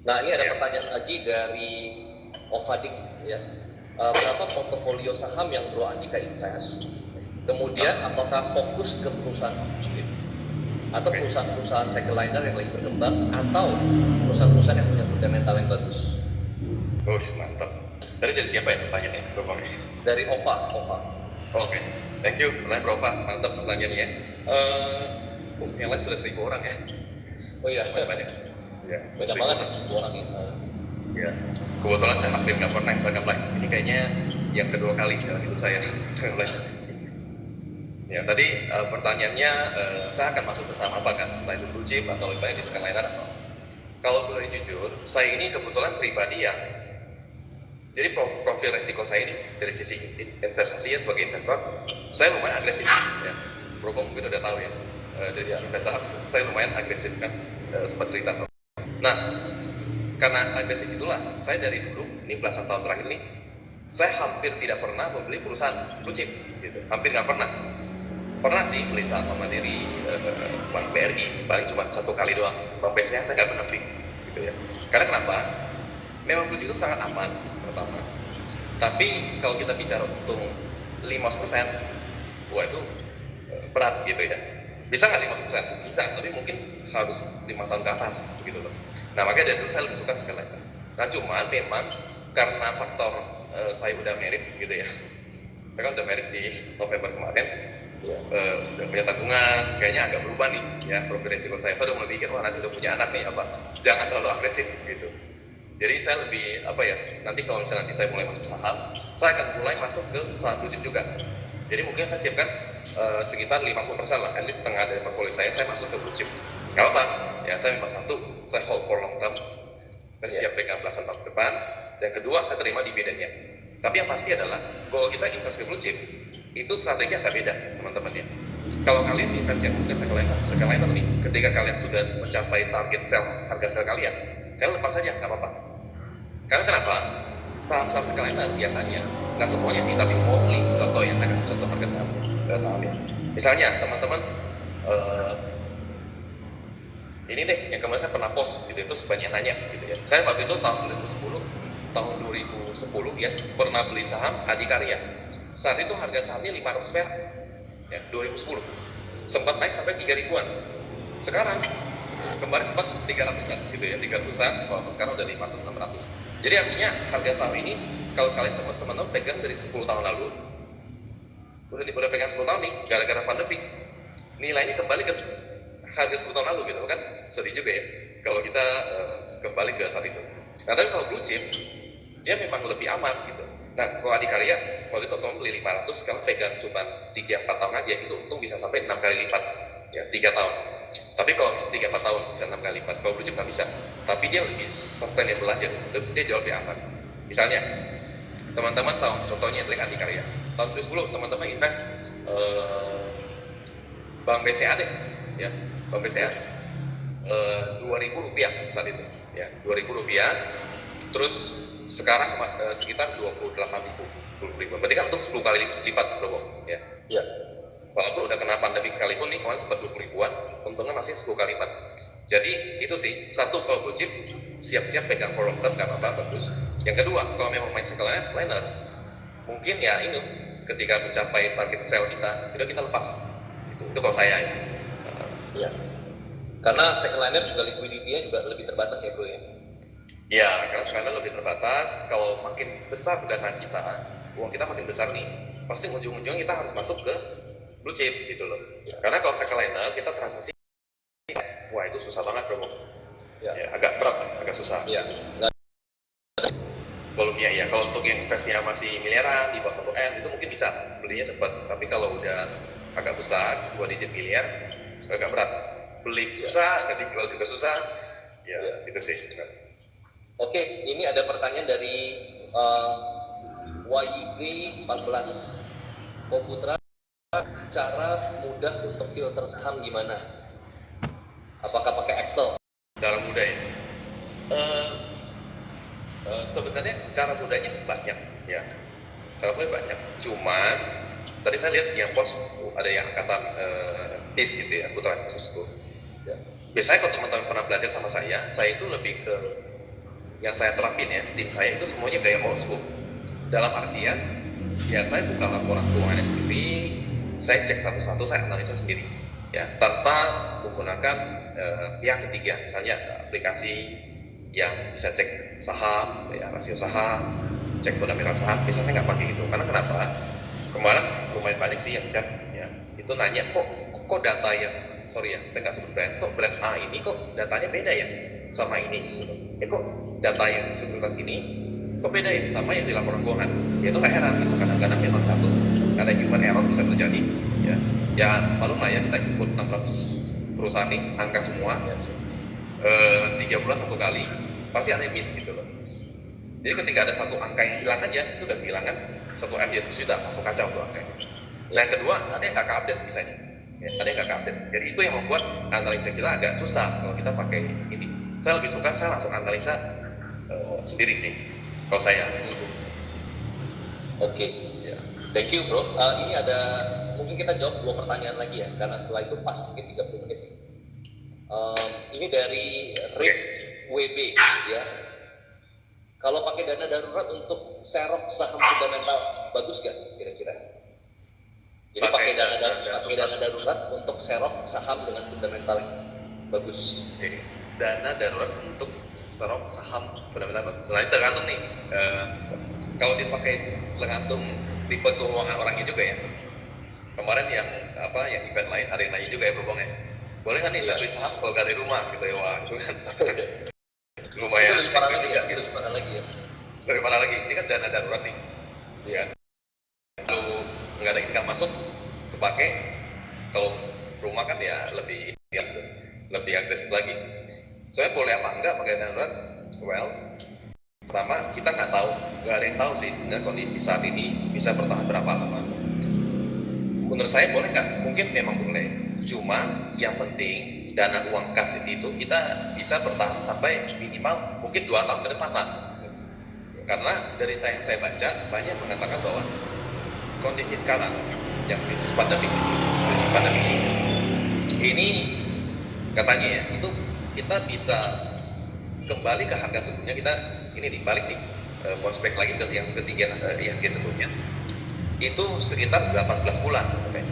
Nah, ini ada Ya. pertanyaan lagi dari Ovadik ya. Berapa portofolio saham yang Bro Andika invest? Kemudian apakah fokus ke perusahaan upstream atau Oke. perusahaan-perusahaan second liner yang lagi berkembang atau perusahaan-perusahaan yang punya fundamental yang bagus? Oh, mantap. Tadi dari siapa ya pertanyaannya? Lupa. Dari Ova. Oke. Thank you. Pertanyaan Bro Pak. Mantap pertanyaannya. Yang lain sudah 1.000 orang ya. Oh iya, Banyak. Ya. banyak 1.000 banget orang. ya orang ya. Ya. Kebetulan saya aktif nggak pernah Instagram Live. Ini kayaknya yang kedua kali dalam hidup saya Instagram Live. Ya, tadi pertanyaannya saya akan masuk ke saham apa kan? Entah itu blue chip atau lebih banyak di second liner atau kalau boleh jujur, saya ini kebetulan pribadi yang jadi profil resiko saya ini dari sisi investasinya sebagai investor, saya lumayan agresif ya. Bro mungkin udah tahu ya, dari sisi investasi saya lumayan agresif kan, sempat cerita. Nah, karena agresif itulah, saya dari dulu, ini belasan tahun terakhir nih, saya hampir tidak pernah membeli perusahaan blue chip, gitu. Hampir nggak pernah. Pernah sih beli saham Mandiri, Bank BRI, paling cuma 1 kali doang. Bank BCA saya nggak pernah beli, gitu ya. Karena kenapa? Memang blue chip itu sangat aman, pertama. Tapi kalau kita bicara untung 50%, wah itu berat gitu ya. Bisa nggak 50%? Bisa, tapi mungkin harus 5 tahun ke atas, gitu loh. Nah, makanya dari dulu saya lebih suka sekali. Nah, cuma memang karena faktor saya udah merit gitu ya. Saya kan udah merit di November kemarin, udah punya tabungan, kayaknya agak berubah nih ya profil resiko saya. Saya udah mulai pikir, wah nanti udah punya anak nih, apa jangan terlalu agresif gitu. Jadi saya lebih apa ya, nanti kalau misalnya nanti saya mulai masuk saham, saya akan mulai masuk ke saham blue chip juga. Jadi mungkin saya siapkan sekitar 50% lah, at least setengah dari portfolio saya masuk ke blue chip. Gak apa, ya saya memang satu, saya hold for long term, saya siap dengan belasan tahun ke depan. Dan kedua, saya terima dividennya. Tapi yang pasti adalah, kalau kita invest ke blue chip, itu strategi agak beda teman-teman ya. Kalau kalian invest yang mungkin second liner nih, ketika kalian sudah mencapai target sell, harga sell kalian lepas saja, nggak apa-apa. Karena kenapa? Saham-saham second liner biasanya, nggak semuanya sih, tapi mostly, contoh yang saya kasih contoh harga saham ya. Misalnya teman-teman, ini deh yang kemarin saya pernah post gitu, itu sebanyak nanya gitu ya. Saya waktu itu tahun 2010 ya, pernah beli saham Adikarya. Saat itu harga sahamnya 500 perak ya, 2010 sempat naik sampai 3 ribuan. Sekarang kemarin sempat 300-an gitu ya, 300-an, walaupun sekarang udah 500-600. Jadi artinya harga saham ini kalau kalian teman-teman pegang dari 10 tahun lalu, udah pegang 10 tahun nih, gara-gara pandemi nilainya kembali ke harga 10 tahun lalu gitu kan. Sedih juga ya kalau kita kembali ke saat itu. Nah, tapi kalau blue chip dia memang lebih aman gitu. Nah, kalau Adikarya waktu itu teman beli 500, sekarang pegang cuma 3-4 tahun aja, itu untung bisa sampai 6 kali lipat ya, 3 tahun. Tapi kalau 3-4 tahun bisa 6 kali lipat. Kalau blue chip nggak bisa, tapi dia lebih sustainable aja, dia jauh lebih aman. Misalnya teman-teman tahu contohnya Black Adikarya tahun 2010 teman-teman invest Bank BCA deh ya, Bank BCA Rp2.000 saat itu ya, Rp2.000, terus sekarang sekitar 28.000, berarti kan untuk 10 kali lipat bro ya. Ya. Walaupun udah kena pandemi sekalipun nih, kemarin sempat 20 ribuan, untungnya masih 10 kali lipat. Jadi itu sih, satu, kalau blue chip siap-siap pegang for long term, gak apa-apa, bagus. Yang kedua, kalau memang main second liner, mungkin ya ini, ketika mencapai target sell kita, kita lepas. Itu kalau saya ya. Iya. Karena second liner juga liquidity-nya juga lebih terbatas ya bro ya. Ya, karena sekarang lebih terbatas. Kalau makin besar dana kita, uang kita makin besar nih, pasti ujung-ujungnya kita harus masuk ke blue chip gitu loh. Ya. Karena kalau second liner kita transaksi, wah itu susah banget bro. Ya, agak berat, agak susah. Ya. Volumenya ya, kalau untuk yang investnya masih miliaran di bawah 1M itu mungkin bisa belinya cepat. Tapi kalau udah agak besar, 2 digit miliar, agak berat. Beli susah, nanti jual juga susah. Ya, itu sih. Oke, ini ada pertanyaan dari YIG14 Komputra, cara mudah untuk filter saham gimana? Apakah pakai Excel? Cara mudah ya? Sebenarnya cara mudahnya banyak ya. Cara mudah banyak. Cuman tadi saya lihat yang post ada yang angkatan PIS gitu ya, Putra Khususku. Ya. Biasanya kalau teman-teman pernah belajar sama saya itu lebih ke yang saya terapin ya, tim saya itu semuanya gaya old school. Dalam artian, ya saya buka laporan keuangannya sendiri, saya cek satu-satu, saya analisa sendiri, ya tanpa menggunakan pihak ketiga, misalnya aplikasi yang bisa cek saham, ya rasio saham, cek fundamental saham, biasanya saya nggak pakai itu. Karena kenapa? Kemarin lumayan banyak sih yang chat, ya itu nanya kok data yang, sorry ya, saya nggak sebut brand, kok brand A ini kok datanya beda ya sama ini, kok data yang sekuritas ini kok beda ya sama yang di laporan keuangan. Ya itu nggak heran gitu, kadang-kadang memang satu ada human error bisa terjadi, ya malu lah ya, kita input 600 perusahaan nih, angka semua 3 bulan satu kali, pasti ada yang miss gitu loh. Jadi ketika ada satu angka yang hilang aja, itu udah kehilangan 1 M jadi 1 juta, langsung kacau tuh angkanya. Nah yang kedua, ada yang nggak ke-update misalnya, ya, ada yang nggak ke-update. Jadi itu yang membuat analisa kita agak susah kalau kita pakai ini. Saya lebih suka saya langsung analisa sendiri sih, kalau saya. Oke, ya. Thank you bro. Ini ada, mungkin kita jawab 2 pertanyaan lagi ya, karena setelah itu pas mungkin 30 menit. Ini dari Rip WB ya. Kalau pakai dana darurat untuk serok saham fundamental bagus gak kira-kira? Jadi pakai dana darurat untuk serok saham dengan fundamental yang bagus. Oke. Dana darurat untuk serok saham fundamental bagus. Nah, itu tergantung nih. Kalau dipakai tergantung tipe keuangan orangnya juga ya. Kemarin yang event lain, ada yang nanya juga ya berbohong ya. Boleh nggak nih saya beli saham kalau dari rumah gitu ya, wah itu kan lumayan. Itu lebih parah lagi ya, lebih parah lagi ya. Lebih parah lagi, ini kan dana darurat nih. Iya. Lalu nggak ada income masuk, kepake. Kalau rumah kan ya lebih agresif lagi. Saya boleh apa enggak pakai dana darurat? Well, pertama kita nggak ada yang tahu sih sebenarnya kondisi saat ini bisa bertahan berapa lama. Menurut saya boleh nggak? Mungkin memang boleh. Cuma yang penting dana uang kas itu kita bisa bertahan sampai minimal mungkin 2 tahun ke depan lah. Karena dari yang saya baca banyak mengatakan bahwa kondisi sekarang yang krisis pandemi ini katanya ya itu kita bisa kembali ke harga sebelumnya. Kita ini dibalik nih prospek lagi ke yang ketiga IHSG sebelumnya itu sekitar 18 bulan. Okay.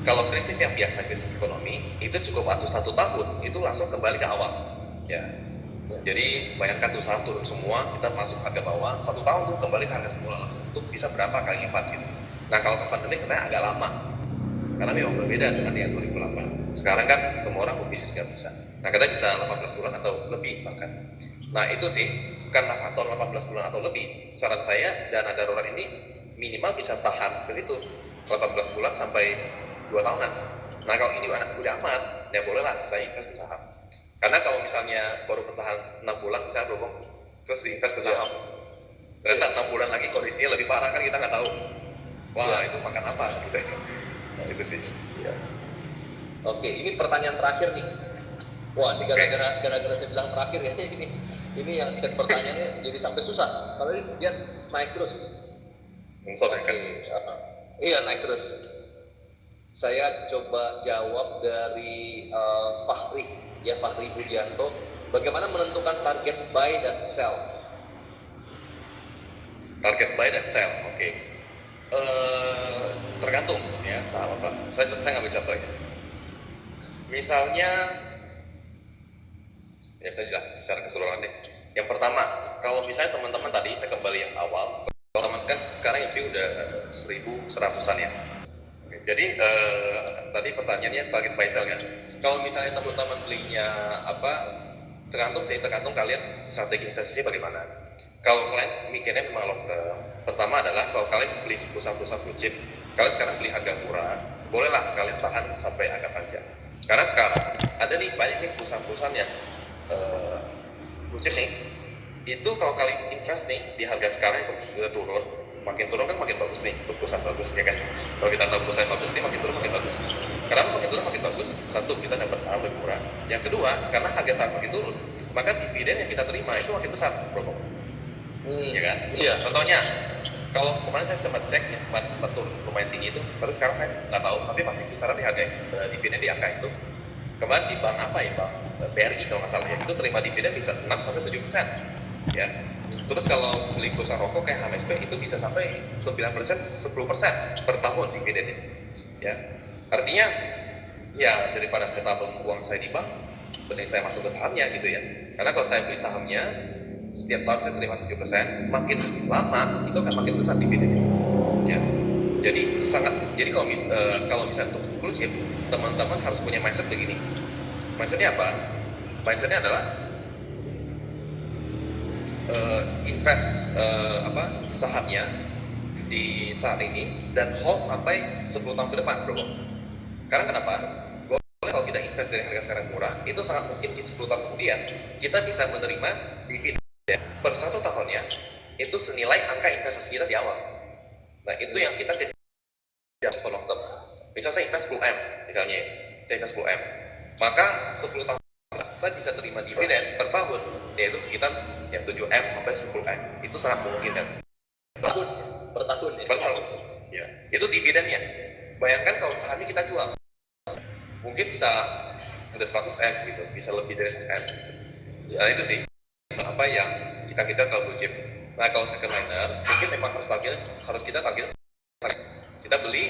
Kalau krisis yang biasa krisis ekonomi itu cukup waktu 1 tahun itu langsung kembali ke awal ya. Jadi bayangkan tuh saham turun semua, kita masuk harga bawah, 1 tahun tuh kembali ke harga semula langsung. Itu bisa berapa kali lipat gitu. Nah kalau ke pandemi kena agak lama, karena memang berbeda dengan yang 2008. Sekarang kan semua orang berbisnis nggak bisa. Nah kita bisa 18 bulan atau lebih bahkan. Nah itu sih, karena faktor 18 bulan atau lebih, saran saya dana darurat ini minimal bisa tahan ke situ 18 bulan sampai 2 tahunan. Nah kalau ini udah aman, ya bolehlah saya invest ke saham. Karena kalau misalnya baru bertahan 6 bulan, saya berhubung terus invest ke saham. Ternyata 6 bulan lagi kondisinya lebih parah kan kita nggak tahu. Wah itu makan apa gitu. Nah, itu sih. Ya. Oke, ini pertanyaan terakhir nih. Wah, ini gara-gara saya bilang terakhir ya ini yang chat pertanyaannya jadi sampai susah. Kalau ini dia naik terus. Iya naik terus. Saya coba jawab dari Fahri Budianto. Bagaimana menentukan target buy dan sell? Target buy dan sell, oke. Tergantung ya saham apa. Saya ngambil contoh ya. Misalnya, ya saya jelasin secara keseluruhan deh. Yang pertama, kalau misalnya teman-teman tadi saya kembali yang awal, teman-teman kan sekarang view udah 1.100-an ya. Jadi tadi pertanyaannya target buy sell kan. Kalau misalnya teman-teman belinya tergantung kalian strategi investasi bagaimana. Kalau kalian mikirnya memang long term, pertama adalah kalau kalian beli perusahaan-perusahaan blue chip, kalian sekarang beli harga murah, bolehlah kalian tahan sampai agak panjang. Karena sekarang ada nih banyak nih perusahaan-perusahaan yang blue chip nih, itu kalau kalian invest nih di harga sekarang itu sudah turun, makin turun kan makin bagus nih untuk perusahaan bagus ya kan. Kalau kita tahu perusahaan bagus nih makin turun makin bagus. Karena makin turun makin bagus, satu kita dapat saham lebih murah. Yang kedua karena harga saham makin turun, maka dividen yang kita terima itu makin besar, bro. Ya kan? Iya. Contohnya, kalau kemarin saya sempat cek ya, kemarin sempat turun lumayan tinggi itu, tapi sekarang saya nggak tahu, tapi masih kisaran di harga dividen di angka itu. Kemarin di bank apa ya, bank BRI kalau nggak salah ya, itu terima dividen bisa 6-7%. ya. Terus kalau beli perusahaan rokok kayak HMSP itu bisa sampai 9%, 10% per tahun dividennya. Ya. Artinya ya daripada saya tabung uang saya di bank, mending saya masuk ke sahamnya gitu ya. Karena kalau saya beli sahamnya, setiap tahun saya terima 7%, makin lama itu akan makin besar dividennya. Ya. Jadi kalau misalnya untuk blue chip, teman-teman harus punya mindset begini. Mindsetnya apa? Mindsetnya adalah invest sahamnya di saat ini dan hold sampai 10 tahun ke depan, bro. Karena kenapa? Kalau kita invest dari harga sekarang murah, itu sangat mungkin di 10 tahun kemudian kita bisa menerima dividen per 1 tahunnya itu senilai angka investasi kita di awal. Nah, itu yang kita kejar for long term. Misalnya saya invest 10M, misalnya saya invest 10M, maka 10 tahun saya bisa terima dividen per tahun yaitu sekitar 7M sampai 10M. Itu sangat mungkin kan? Per tahun ya. Per tahun. Ya. Itu dividennya. Bayangkan kalau sahamnya kita jual, mungkin bisa ada 100M gitu, bisa lebih dari 100M. Nah itu sih apa yang kita kejar kalau blue chip. Nah kalau second liner mungkin memang harus kita target. Kita beli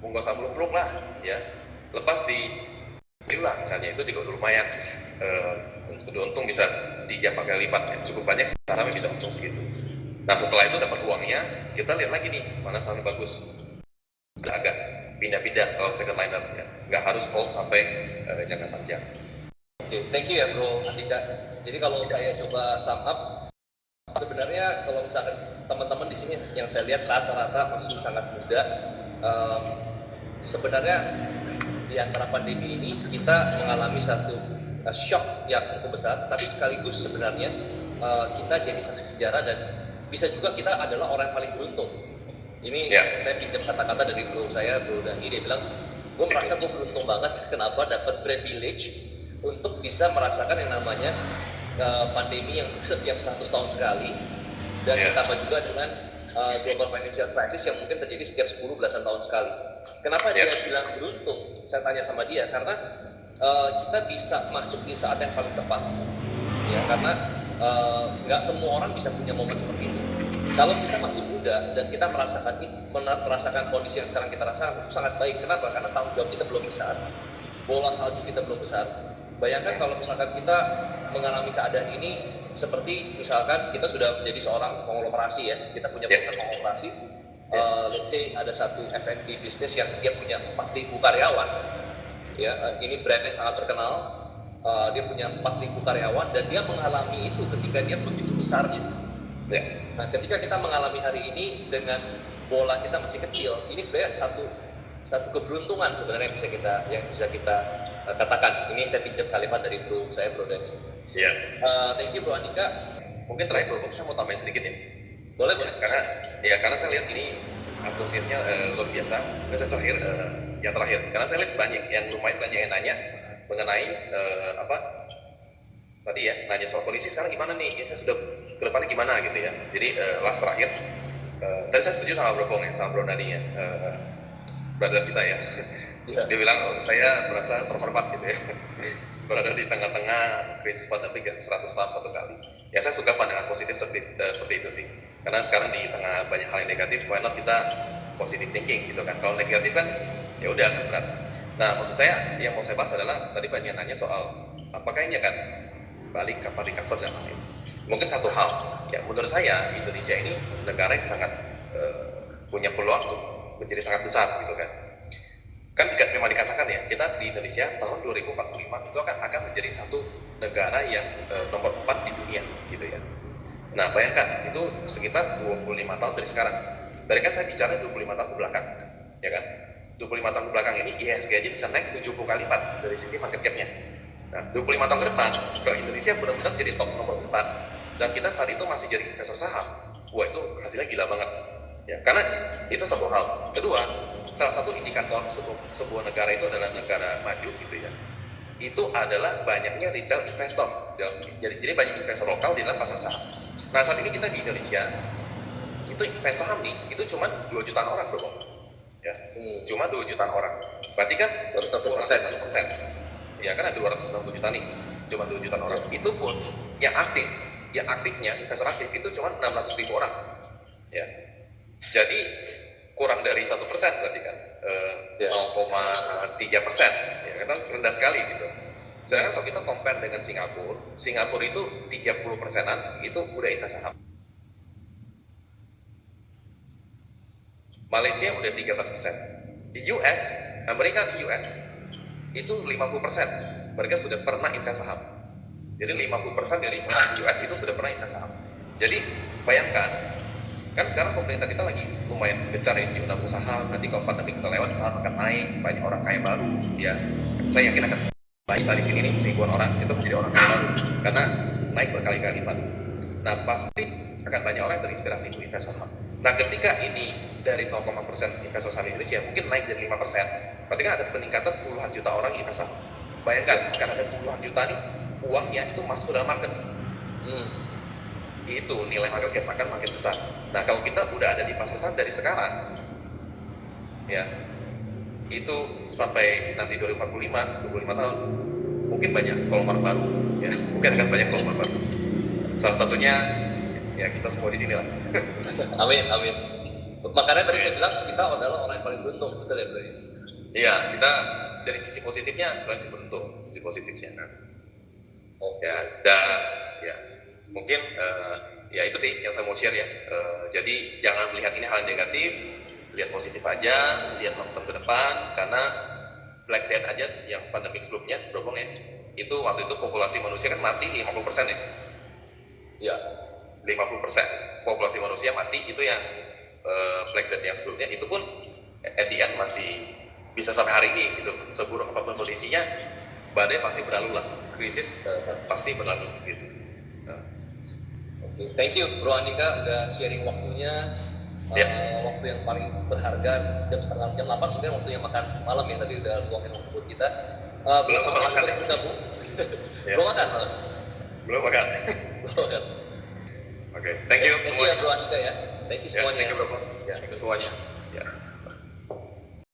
nggak usah muluk-muluk lah ya, lepas lah misalnya itu juga lumayan, untung bisa 3-4 kali lipat ya. Cukup banyak sahamnya bisa untung segitu. Nah setelah itu dapat uangnya, kita lihat lagi nih mana sahamnya bagus, udah agak pindah-pindah kalau second liner ya, nggak harus hold sampai jangka panjang. Oke, thank you ya bro Andika. Jadi kalau saya coba sum up, sebenarnya kalau misalkan teman-teman di sini yang saya lihat rata-rata masih sangat muda. Sebenarnya di antara pandemi ini kita mengalami satu shock yang cukup besar, tapi sekaligus sebenarnya kita jadi saksi sejarah dan bisa juga kita adalah orang yang paling beruntung. Ini saya pinjam kata-kata dari bro Dani, dia bilang, gue merasa gue beruntung banget kenapa dapat privilege untuk bisa merasakan yang namanya pandemi yang setiap 100 tahun sekali, dan ditambah juga dengan global financial crisis yang mungkin terjadi setiap 10 belasan tahun sekali. Kenapa dia bilang beruntung? Saya tanya sama dia, karena kita bisa masuk di saat yang paling tepat. Ya, karena nggak semua orang bisa punya momen seperti itu. Kalau kita masih muda dan kita merasakan kondisi yang sekarang kita rasakan itu sangat baik. Kenapa? Karena tanggung jawab kita belum besar, bola salju kita belum besar. Bayangkan kalau misalkan kita mengalami keadaan ini seperti misalkan kita sudah menjadi seorang konglomerasi ya, kita punya perusahaan konglomerasi. Let's say ada satu F&B bisnis yang dia punya 4.000 karyawan. Ya, ini brandnya sangat terkenal. Dia punya 4.000 karyawan dan dia mengalami itu ketika dia begitu besarnya. Ya. Nah, ketika kita mengalami hari ini dengan bola kita masih kecil, ini sebenarnya satu keberuntungan sebenarnya yang bisa kita katakan. Ini saya pinjam kalimat dari bro Dani. Iya. Thank you bro Andika. Mungkin terakhir bro, saya mau tambahin sedikit ya. Boleh. Karena saya lihat ini antusiasnya luar biasa. Dan saya yang terakhir, karena saya lihat lumayan banyak yang nanya mengenai tadi ya, nanya soal kondisi sekarang gimana nih, kita sudah ke depannya gimana gitu ya. Jadi last terakhir, dan saya setuju sama Bro Pong ya, sama Bro Nani ya, brother kita ya. Dia bilang, saya merasa terhormat gitu ya, berada di tengah-tengah krisis pandemi 100 tahun satu kali. Ya saya suka pandangan positif seperti itu sih, karena sekarang di tengah banyak hal yang negatif, why not kita positive thinking gitu kan. Kalau negatif kan ya udah kan berat. Nah maksud saya yang mau saya bahas adalah tadi banyak nanya soal apakah ini akan balik kapan recover dan lain. Mungkin satu hal ya, menurut saya Indonesia ini negara yang sangat punya peluang untuk menjadi sangat besar gitu kan. Kan memang dikatakan ya, kita di Indonesia tahun 2045 itu akan menjadi satu negara yang nomor 4 di dunia gitu ya. Nah bayangkan itu sekitar 25 tahun dari sekarang. Tadi kan saya bicara 25 tahun ke belakang ya kan. 25 tahun ke belakang ini IHSG aja bisa naik 70 kali lipat dari sisi market cap-nya. Nah 25 tahun ke depan kalau Indonesia benar-benar jadi top nomor 4 dan kita saat itu masih jadi investor saham, wah itu hasilnya gila banget ya. Karena itu satu hal. Kedua, salah satu indikator sebuah negara itu adalah negara maju gitu ya, itu adalah banyaknya retail investor. Jadi banyak investor lokal di dalam pasar saham. Nah saat ini kita di Indonesia itu invest saham nih itu cuma 2 jutaan orang bro ya. Cuma 2 jutaan orang, berarti kan 1%. Ya kan ada 260 juta nih, cuma 2 jutaan orang. Itu pun yang aktif yang aktifnya, investor aktif itu cuma 600.000 orang. Ya. Jadi kurang dari 1% berarti kan, 0,3%, ya kan rendah sekali gitu. Sedangkan kalau kita compare dengan Singapura itu 30%-an itu udah invest saham. Malaysia udah 13%. Di Amerika itu 50%. Mereka sudah pernah invest saham. Jadi 50% dari orang US itu sudah pernah invest saham. Jadi bayangkan, kan sekarang pemerintah kita lagi lumayan gencar di unang usaha. Nanti kalau pandemi kita lewat, saham akan naik, banyak orang kaya baru. Ya, saya yakin akan naik dari sini nih 1000-an orang itu menjadi orang kaya baru karena naik berkali-kali lipat. Nah pasti akan banyak orang yang terinspirasi untuk invest saham. Nah ketika ini dari 0,% investor saham Indonesia mungkin naik jadi 5%, berarti kan ada peningkatan puluhan juta orang yang invest saham. Bayangkan akan ada puluhan juta nih uangnya itu masuk ke dalam market. Itu nilai market cap akan makin besar. Nah kalau kita udah ada di pasar saham dari sekarang, ya itu sampai nanti 2045, 25 tahun mungkin banyak peluang baru, ya mungkin akan banyak peluang baru. Salah satunya ya kita semua di sini lah. Amin. Makanya tadi saya bilang kita adalah orang yang paling beruntung, betul ya bro? Iya, kita dari sisi positifnya selain sisi beruntung, sisi positifnya. Ya, dan ya mungkin ya itu sih yang saya mau share ya. Jadi jangan melihat ini hal yang negatif, lihat positif aja, lihat long term ke depan, karena Black Death aja yang pandemik sebelumnya, berhubung ya, itu waktu itu populasi manusia kan mati 50% ya. Iya. 50% populasi manusia mati, itu yang Black Death yang sebelumnya, itu pun at the end masih bisa sampai hari ini gitu. Seburuk apapun kondisinya, badai pasti berlalu lah, krisis pasti berlalu gitu. Oke, thank you Bro Andika udah sharing waktunya. Waktu yang paling berharga jam 8 mungkin waktu yang makan malam ya, tadi udah luangin waktu buat kita. Belum sempat makan ya? Belum makan? Belum makan. Oke, thank you semuanya. Thank you Bro Andika ya. Thank you semuanya. Thank you Bro. Thank you semuanya.